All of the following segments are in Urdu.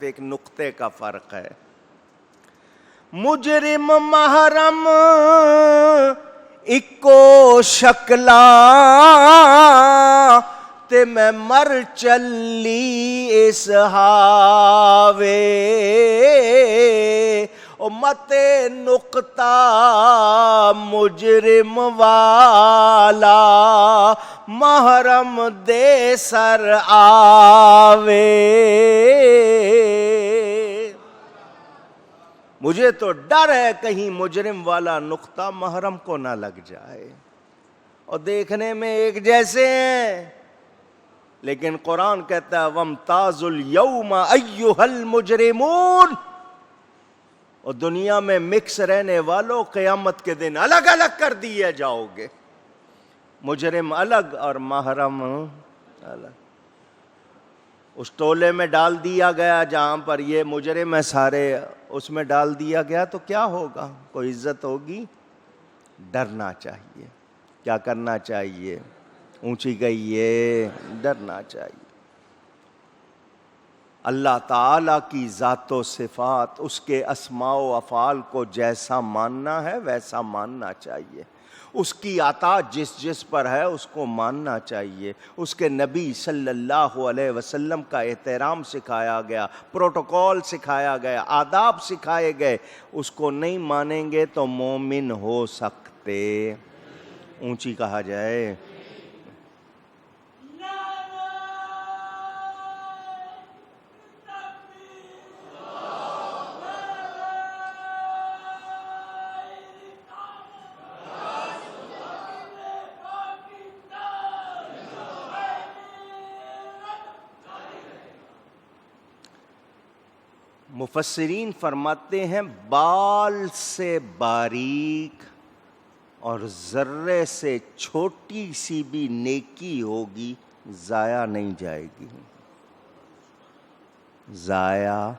ایک نقطے کا فرق ہے. مجرم محرم اکو شکلا تے میں مر چلی اس ہاوے او متے نقطہ مجرم والا محرم دے سر آوے. مجھے تو ڈر ہے کہیں مجرم والا نقطہ محرم کو نہ لگ جائے. اور دیکھنے میں ایک جیسے ہیں لیکن قرآن کہتا ہے وَامْتَازُوا الْيَوْمَ أَيُّهَا الْمُجْرِمُونَ. اور دنیا میں مکس رہنے والوں قیامت کے دن الگ الگ کر دیے جاؤ گے. مجرم الگ اور محرم الگ. اس ٹولے میں ڈال دیا گیا جہاں پر یہ مجرم ہے سارے, اس میں ڈال دیا گیا تو کیا ہوگا؟ کوئی عزت ہوگی؟ ڈرنا چاہیے. کیا کرنا چاہیے؟ اونچی گئی ڈرنا چاہیے. اللہ تعالیٰ کی ذات و صفات, اس کے اسماء و افعال کو جیسا ماننا ہے ویسا ماننا چاہیے. اس کی عطا جس جس پر ہے اس کو ماننا چاہیے. اس کے نبی صلی اللہ علیہ وسلم کا احترام سکھایا گیا, پروٹوکول سکھایا گیا, آداب سکھائے گئے. اس کو نہیں مانیں گے تو مومن ہو سکتے. اونچی کہا جائے. مفسرین فرماتے ہیں بال سے باریک اور ذرے سے چھوٹی سی بھی نیکی ہوگی ضائع نہیں جائے گی. ضائع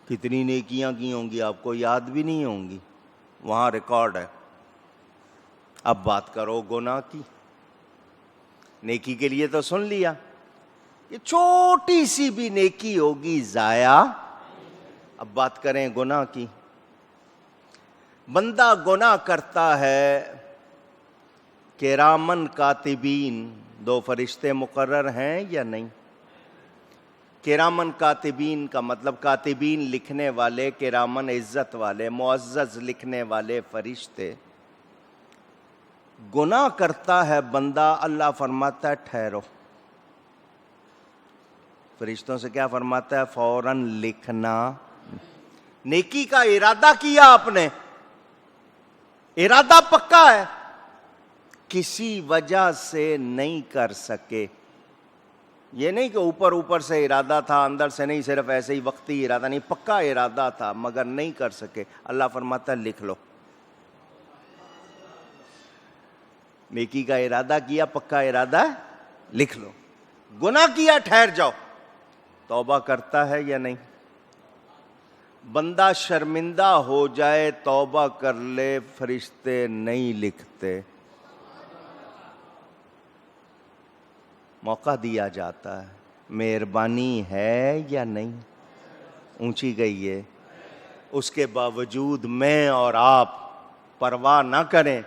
کتنی نیکیاں کی ہوں گی آپ کو یاد بھی نہیں ہوں گی, وہاں ریکارڈ ہے. اب بات کرو گناہ کی. نیکی کے لیے تو سن لیا, یہ چھوٹی سی بھی نیکی ہوگی ضائع. اب بات کریں گناہ کی. بندہ گناہ کرتا ہے, کرامن کاتبین, 2 فرشتے مقرر ہیں یا نہیں؟ کرامن کاتبین کا مطلب کاتبین لکھنے والے, کرامن عزت والے, معزز لکھنے والے فرشتے. گناہ کرتا ہے بندہ, اللہ فرماتا ہے ٹھہرو. فرشتوں سے کیا فرماتا ہے؟ فوراً لکھنا. نیکی کا ارادہ کیا آپ نے, ارادہ پکا ہے, کسی وجہ سے نہیں کر سکے. یہ نہیں کہ اوپر اوپر سے ارادہ تھا اندر سے نہیں, صرف ایسے ہی وقتی ارادہ نہیں, پکا ارادہ تھا مگر نہیں کر سکے. اللہ فرماتا ہے لکھ لو. نیکی کا ارادہ کیا, پکا ارادہ ہے, لکھ لو. گناہ کیا, ٹھہر جاؤ. توبہ کرتا ہے یا نہیں؟ بندہ شرمندہ ہو جائے توبہ کر لے, فرشتے نہیں لکھتے. موقع دیا جاتا ہے. مہربانی ہے یا نہیں؟ اونچی گئی ہے. اس کے باوجود میں اور آپ پرواہ نہ کریں,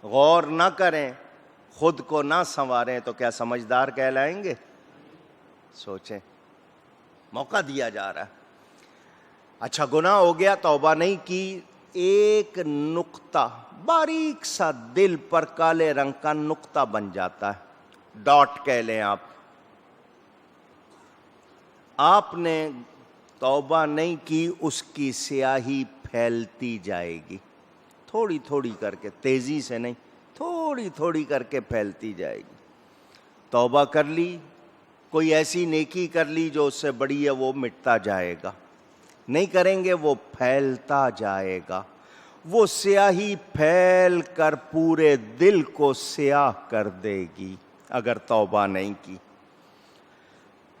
غور نہ کریں, خود کو نہ سنواریں تو کیا سمجھدار کہلائیں گے؟ سوچیں. موقع دیا جا رہا ہے. اچھا گناہ ہو گیا, توبہ نہیں کی, ایک نقطہ باریک سا دل پر کالے رنگ کا نقطہ بن جاتا ہے, ڈاٹ کہہ لیں آپ. آپ نے توبہ نہیں کی, اس کی سیاہی پھیلتی جائے گی تھوڑی تھوڑی کر کے, تیزی سے نہیں, تھوڑی تھوڑی کر کے پھیلتی جائے گی. توبہ کر لی, کوئی ایسی نیکی کر لی جو اس سے بڑی ہے, وہ مٹتا جائے گا. نہیں کریں گے وہ پھیلتا جائے گا. وہ سیاہی پھیل کر پورے دل کو سیاہ کر دے گی اگر توبہ نہیں کی.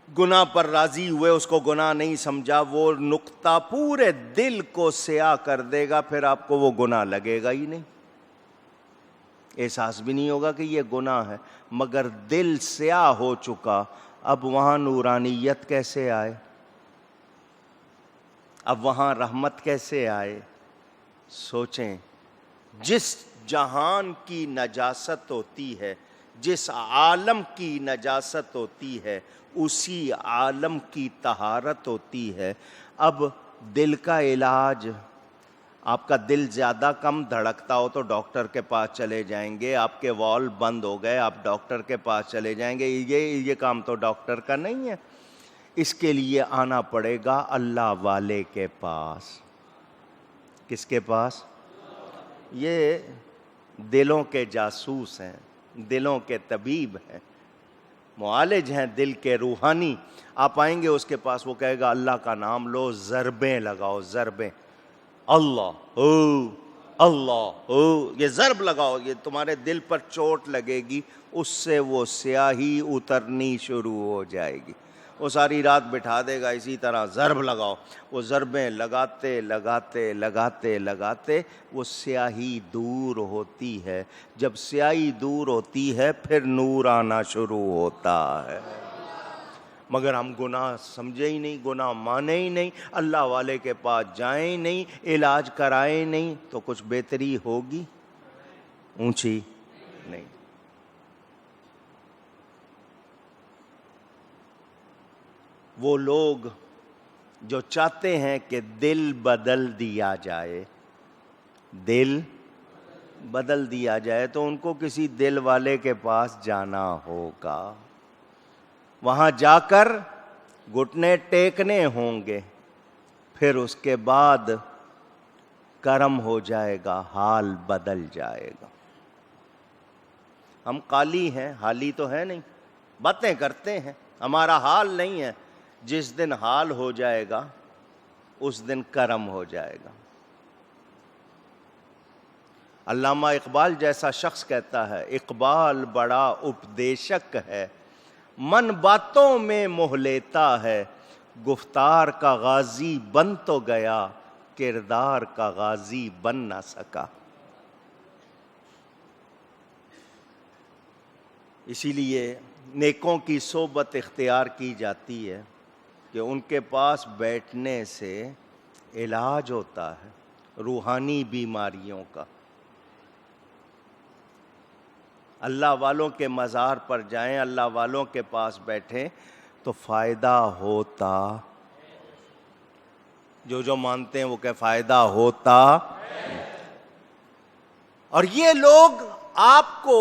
گناہ پر راضی ہوئے, اس کو گناہ نہیں سمجھا, وہ نقطہ پورے دل کو سیاہ کر دے گا. پھر آپ کو وہ گناہ لگے گا ہی نہیں, احساس بھی نہیں ہوگا کہ یہ گناہ ہے, مگر دل سیاہ ہو چکا, اب وہاں نورانیت کیسے آئے؟ اب وہاں رحمت کیسے آئے؟ سوچیں، جس جہان کی نجاست ہوتی ہے، جس عالم کی نجاست ہوتی ہے، اسی عالم کی طہارت ہوتی ہے۔ اب دل کا علاج، آپ کا دل زیادہ کم دھڑکتا ہو تو ڈاکٹر کے پاس چلے جائیں گے، آپ کے والو بند ہو گئے آپ ڈاکٹر کے پاس چلے جائیں گے، یہ کام تو ڈاکٹر کا نہیں ہے۔ اس کے لیے آنا پڑے گا اللہ والے کے پاس۔ کس کے پاس؟ یہ دلوں کے جاسوس ہیں، دلوں کے طبیب ہیں، معالج ہیں دل کے، روحانی۔ آپ آئیں گے اس کے پاس، وہ کہے گا اللہ کا نام لو، ضربیں لگاؤ، ضربیں، اللہ ہو اللہ ہو، یہ ضرب لگاؤ، یہ تمہارے دل پر چوٹ لگے گی، اس سے وہ سیاہی اترنی شروع ہو جائے گی۔ وہ ساری رات بٹھا دے گا اسی طرح، ضرب لگاؤ۔ وہ ضربیں لگاتے لگاتے لگاتے لگاتے وہ سیاہی دور ہوتی ہے۔ جب سیاہی دور ہوتی ہے پھر نور آنا شروع ہوتا ہے۔ مگر ہم گناہ سمجھے ہی نہیں، گناہ مانے ہی نہیں، اللہ والے کے پاس جائیں نہیں، علاج کرائیں نہیں، تو کچھ بہتری ہوگی؟ اونچی نہیں۔ وہ لوگ جو چاہتے ہیں کہ دل بدل دیا جائے، دل بدل دیا جائے، تو ان کو کسی دل والے کے پاس جانا ہوگا، وہاں جا کر گھٹنے ٹیکنے ہوں گے، پھر اس کے بعد کرم ہو جائے گا، حال بدل جائے گا۔ ہم قالی ہیں، حالی تو ہے نہیں، باتیں کرتے ہیں، ہمارا حال نہیں ہے۔ جس دن حال ہو جائے گا اس دن کرم ہو جائے گا۔ علامہ اقبال جیسا شخص کہتا ہے، اقبال بڑا اپدیشک ہے، من باتوں میں موہ لیتا ہے، گفتار کا غازی بن تو گیا، کردار کا غازی بن نہ سکا۔ اسی لیے نیکوں کی صحبت اختیار کی جاتی ہے کہ ان کے پاس بیٹھنے سے علاج ہوتا ہے روحانی بیماریوں کا۔ اللہ والوں کے مزار پر جائیں، اللہ والوں کے پاس بیٹھیں تو فائدہ ہوتا، جو مانتے ہیں وہ کہ فائدہ ہوتا۔ اور یہ لوگ آپ کو،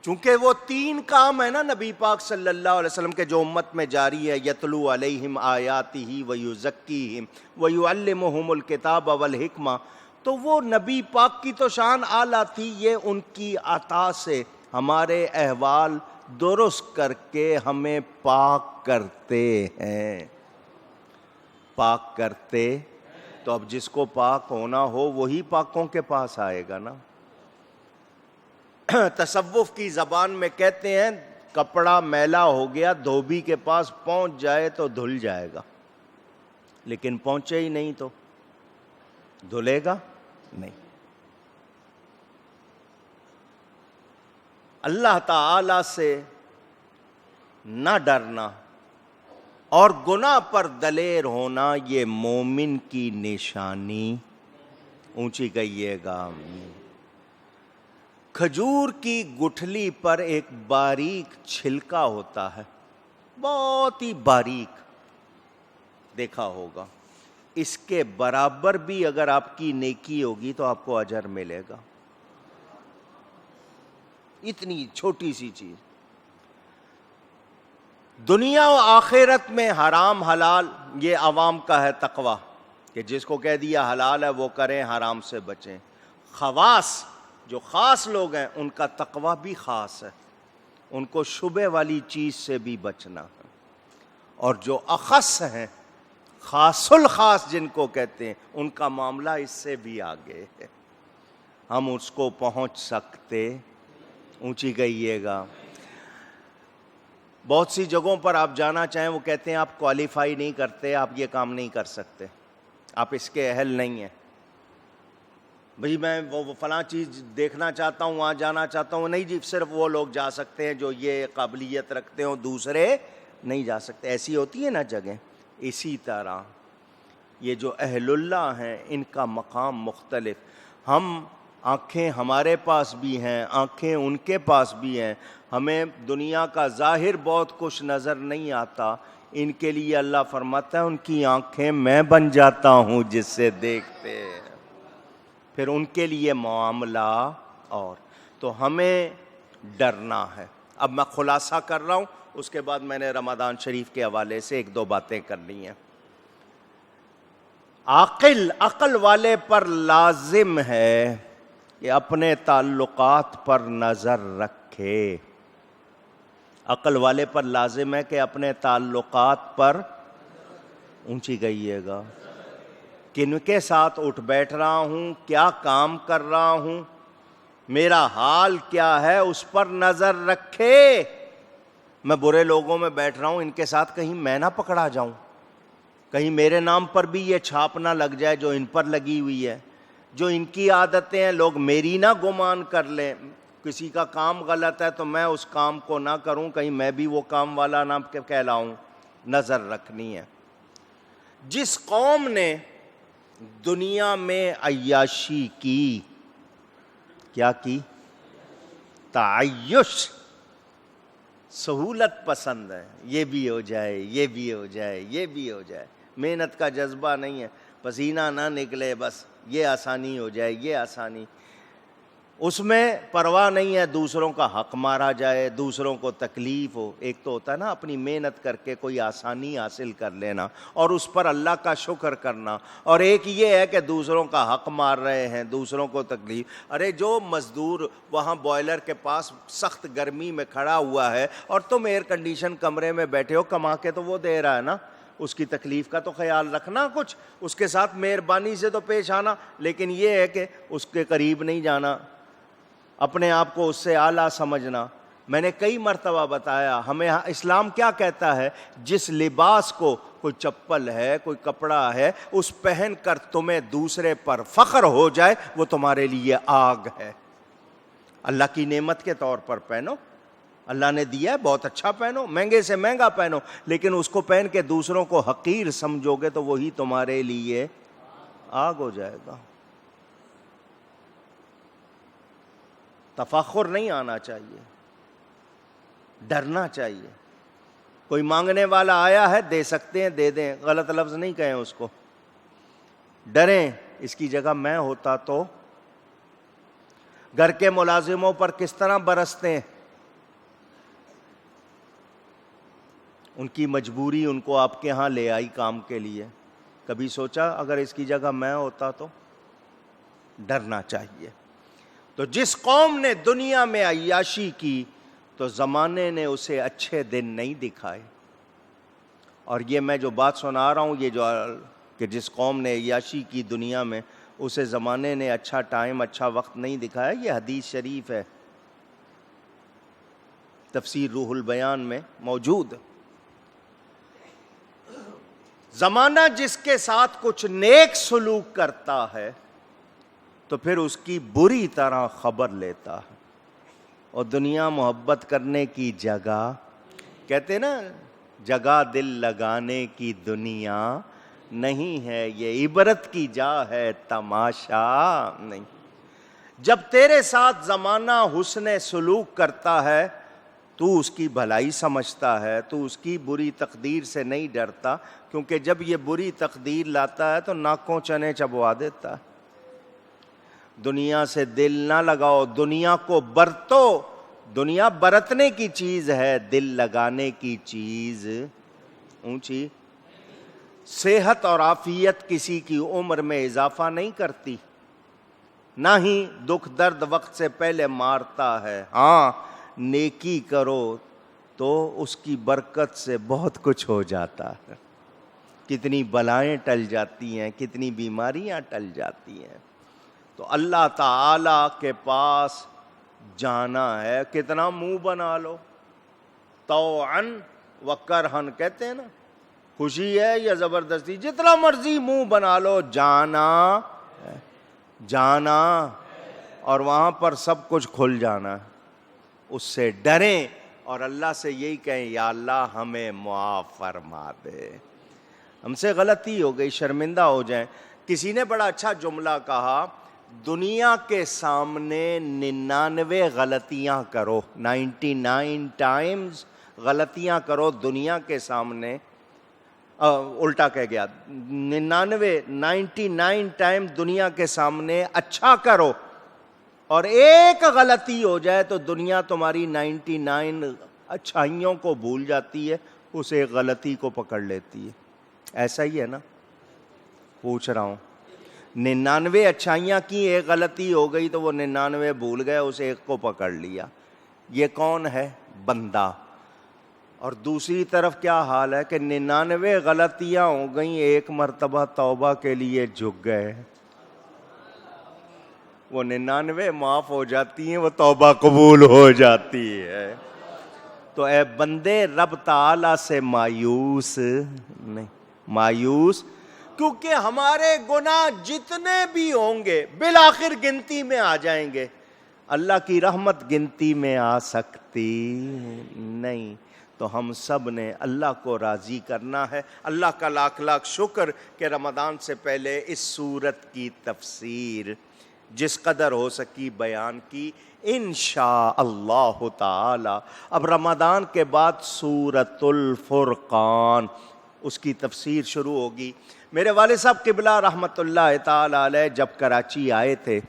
چونکہ وہ تین کام ہے نا نبی پاک صلی اللہ علیہ وسلم کے جو امت میں جاری ہے، یتلو علیہم آیاتہ ویزکیہم ویعلمہم الکتاب والحکمہ، تو وہ نبی پاک کی تو شان اعلیٰ تھی، یہ ان کی عطا سے ہمارے احوال درست کر کے ہمیں پاک کرتے ہیں۔ پاک کرتے تو اب جس کو پاک ہونا ہو وہی پاکوں کے پاس آئے گا نا۔ تصوف کی زبان میں کہتے ہیں کپڑا میلا ہو گیا، دھوبی کے پاس پہنچ جائے تو دھل جائے گا، لیکن پہنچے ہی نہیں تو دھلے گا نہیں۔ اللہ تعالی سے نہ ڈرنا اور گناہ پر دلیر ہونا یہ مومن کی نشانی، اونچی کہیے گا۔ کھجور کی گٹھلی پر ایک باریک چھلکا ہوتا ہے، بہت ہی باریک، دیکھا ہوگا، اس کے برابر بھی اگر آپ کی نیکی ہوگی تو آپ کو اجر ملے گا، اتنی چھوٹی سی چیز۔ دنیا و آخرت میں حرام حلال یہ عوام کا ہے تقوی، کہ جس کو کہہ دیا حلال ہے وہ کریں، حرام سے بچیں۔ خواص جو خاص لوگ ہیں ان کا تقوی بھی خاص ہے، ان کو شبہ والی چیز سے بھی بچنا ہے۔ اور جو اخص ہیں، خاص الخاص جن کو کہتے ہیں، ان کا معاملہ اس سے بھی آگے ہے، ہم اس کو پہنچ سکتے، اونچی کہیے گا۔ بہت سی جگہوں پر آپ جانا چاہیں وہ کہتے ہیں آپ کوالیفائی نہیں کرتے، آپ یہ کام نہیں کر سکتے، آپ اس کے اہل نہیں ہیں۔ بھئی میں وہ فلاں چیز دیکھنا چاہتا ہوں، وہاں جانا چاہتا ہوں، نہیں جی صرف وہ لوگ جا سکتے ہیں جو یہ قابلیت رکھتے ہوں، دوسرے نہیں جا سکتے. ایسی ہوتی ہے نا جگہ. اسی طرح یہ جو اہل اللہ ہیں ان کا مقام مختلف. ہم آنکھیں ہمارے پاس بھی ہیں، آنکھیں ان کے پاس بھی ہیں. ہمیں دنیا کا ظاہر بہت کچھ نظر نہیں آتا، ان کے لیے اللہ فرماتا ہے ان کی آنکھیں میں بن جاتا ہوں جس سے دیکھتے ہیں. پھر ان کے لیے معاملہ اور. تو ہمیں ڈرنا ہے. اب میں خلاصہ کر رہا ہوں، اس کے بعد میں نے رمضان شریف کے حوالے سے ایک دو باتیں کرنی ہیں. عقل والے پر لازم ہے کہ اپنے تعلقات پر نظر رکھے. عقل والے پر لازم ہے کہ اپنے تعلقات پر، اونچی گئیے گا، کن کے ساتھ اٹھ بیٹھ رہا ہوں، کیا کام کر رہا ہوں، میرا حال کیا ہے، اس پر نظر رکھے. میں برے لوگوں میں بیٹھ رہا ہوں، ان کے ساتھ کہیں میں نہ پکڑا جاؤں، کہیں میرے نام پر بھی یہ چھاپ نہ لگ جائے جو ان پر لگی ہوئی ہے. جو ان کی عادتیں ہیں لوگ میری نہ گمان کر لیں. کسی کا کام غلط ہے تو میں اس کام کو نہ کروں، کہیں میں بھی وہ کام والا نہ کہلاؤں. نظر رکھنی ہے. جس قوم نے دنیا میں عیاشی کی، کیا کی؟ تعیش، سہولت پسند ہے، یہ بھی ہو جائے، یہ بھی ہو جائے، یہ بھی ہو جائے. محنت کا جذبہ نہیں ہے، پسینہ نہ نکلے، بس یہ آسانی ہو جائے، یہ آسانی. اس میں پرواہ نہیں ہے دوسروں کا حق مارا جائے، دوسروں کو تکلیف ہو. ایک تو ہوتا ہے نا اپنی محنت کر کے کوئی آسانی حاصل کر لینا اور اس پر اللہ کا شکر کرنا، اور ایک یہ ہے کہ دوسروں کا حق مار رہے ہیں، دوسروں کو تکلیف. ارے جو مزدور وہاں بوائلر کے پاس سخت گرمی میں کھڑا ہوا ہے اور تم ایئر کنڈیشن کمرے میں بیٹھے ہو، کما کے تو وہ دے رہا ہے نا، اس کی تکلیف کا تو خیال رکھنا، کچھ اس کے ساتھ مہربانی سے تو پیش آنا. لیکن یہ ہے کہ اس کے قریب نہیں جانا، اپنے آپ کو اس سے اعلیٰ سمجھنا. میں نے کئی مرتبہ بتایا ہمیں اسلام کیا کہتا ہے، جس لباس کو، کوئی چپل ہے، کوئی کپڑا ہے، اس پہن کر تمہیں دوسرے پر فخر ہو جائے وہ تمہارے لیے آگ ہے. اللہ کی نعمت کے طور پر پہنو، اللہ نے دیا ہے بہت اچھا پہنو، مہنگے سے مہنگا پہنو، لیکن اس کو پہن کے دوسروں کو حقیر سمجھو گے تو وہی تمہارے لیے آگ ہو جائے گا. تفاخر نہیں آنا چاہیے، ڈرنا چاہیے. کوئی مانگنے والا آیا ہے، دے سکتے ہیں دے دیں، غلط لفظ نہیں کہیں اس کو. ڈریں، اس کی جگہ میں ہوتا تو. گھر کے ملازموں پر کس طرح برستے ہیں، ان کی مجبوری ان کو آپ کے ہاں لے آئی کام کے لیے. کبھی سوچا اگر اس کی جگہ میں ہوتا تو؟ ڈرنا چاہیے. تو جس قوم نے دنیا میں عیاشی کی تو زمانے نے اسے اچھے دن نہیں دکھائے. اور یہ میں جو بات سنا رہا ہوں، یہ جو کہ جس قوم نے عیاشی کی دنیا میں، اسے زمانے نے اچھا ٹائم، اچھا وقت نہیں دکھایا. یہ حدیث شریف ہے، تفسیر روح البیان میں موجود. زمانہ جس کے ساتھ کچھ نیک سلوک کرتا ہے تو پھر اس کی بری طرح خبر لیتا ہے. اور دنیا محبت کرنے کی جگہ، کہتے نا جگہ دل لگانے کی دنیا نہیں ہے، یہ عبرت کی جا ہے تماشا نہیں. جب تیرے ساتھ زمانہ حسن سلوک کرتا ہے تو اس کی بھلائی سمجھتا ہے، تو اس کی بری تقدیر سے نہیں ڈرتا، کیونکہ جب یہ بری تقدیر لاتا ہے تو ناکوں چنے چبوا دیتا ہے. دنیا سے دل نہ لگاؤ، دنیا کو برتو. دنیا برتنے کی چیز ہے، دل لگانے کی چیز اونچی. صحت اور عافیت کسی کی عمر میں اضافہ نہیں کرتی، نہ ہی دکھ درد وقت سے پہلے مارتا ہے. ہاں نیکی کرو تو اس کی برکت سے بہت کچھ ہو جاتا ہے. کتنی بلائیں ٹل جاتی ہیں، کتنی بیماریاں ٹل جاتی ہیں. تو اللہ تعالی کے پاس جانا ہے. کتنا منہ بنا لو، طوعاً و کرہن کہتے ہیں نا، خوشی ہے یا زبردستی، جتنا مرضی منہ بنا لو، جانا ہے. جانا اور وہاں پر سب کچھ کھل جانا. اس سے ڈریں اور اللہ سے یہی کہیں یا اللہ ہمیں معاف فرما دے. ہم سے غلطی ہو گئی, شرمندہ ہو جائیں. کسی نے بڑا اچھا جملہ کہا, دنیا کے سامنے 99 غلطیاں کرو, 99 ٹائمز غلطیاں کرو دنیا کے سامنے. الٹا کہہ گیا, 99 ٹائم دنیا کے سامنے اچھا کرو, اور ایک غلطی ہو جائے تو دنیا تمہاری 99 اچھائیوں کو بھول جاتی ہے, اس ایک غلطی کو پکڑ لیتی ہے. ایسا ہی ہے نا؟ پوچھ رہا ہوں. 99 اچھائیاں کی, ایک غلطی ہو گئی تو وہ 99 بھول گئے, اس ایک کو پکڑ لیا. یہ کون ہے؟ بندہ. اور دوسری طرف کیا حال ہے کہ 99 غلطیاں ہو گئیں, ایک مرتبہ توبہ کے لیے جھک گئے, وہ 99 معاف ہو جاتی ہیں, وہ توبہ قبول ہو جاتی ہے. تو اے بندے رب تعالی سے مایوس نہیں, مایوس کیونکہ ہمارے گناہ جتنے بھی ہوں گے بالآخر گنتی میں آ جائیں گے. اللہ کی رحمت گنتی میں آ سکتی نہیں. تو ہم سب نے اللہ کو راضی کرنا ہے. اللہ کا لاکھ لاکھ شکر کہ رمضان سے پہلے اس سورت کی تفسیر جس قدر ہو سکی بیان کی انشاء اللہ تعالی. اب رمضان کے بعد سورۃ الفرقان, اس کی تفسیر شروع ہوگی. میرے والد صاحب قبلہ رحمۃ اللہ تعالی علیہ جب کراچی آئے تھے,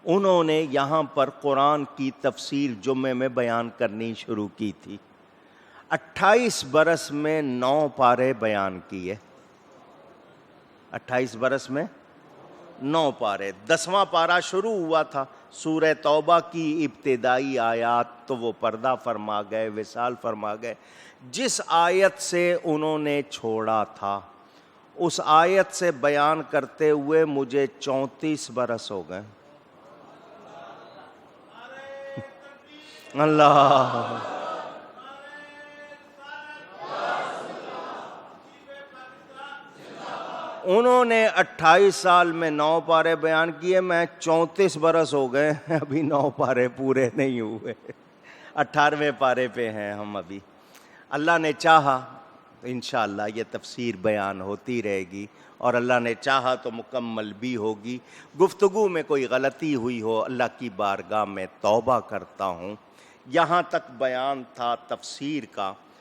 انہوں نے یہاں پر قرآن کی تفسیر جمعے میں بیان کرنی شروع کی تھی. 28 برس میں 9 پارے بیان کیے. 28 برس میں 9 پارے. 10واں پارہ شروع ہوا تھا سورہ توبہ کی ابتدائی آیات, تو وہ پردہ فرما گئے, وصال فرما گئے. جس آیت سے انہوں نے چھوڑا تھا اس آیت سے بیان کرتے ہوئے مجھے 34 برس ہو گئے. اللہ, انہوں نے 28 سال میں 9 پارے بیان کیے, میں 34 برس ہو گئے, ابھی 9 پارے پورے نہیں ہوئے, 18ویں پارے پہ ہیں ہم ابھی. اللہ نے چاہا انشاءاللہ یہ تفسیر بیان ہوتی رہے گی, اور اللہ نے چاہا تو مکمل بھی ہوگی. گفتگو میں کوئی غلطی ہوئی ہو اللہ کی بارگاہ میں توبہ کرتا ہوں. یہاں تک بیان تھا تفسیر کا.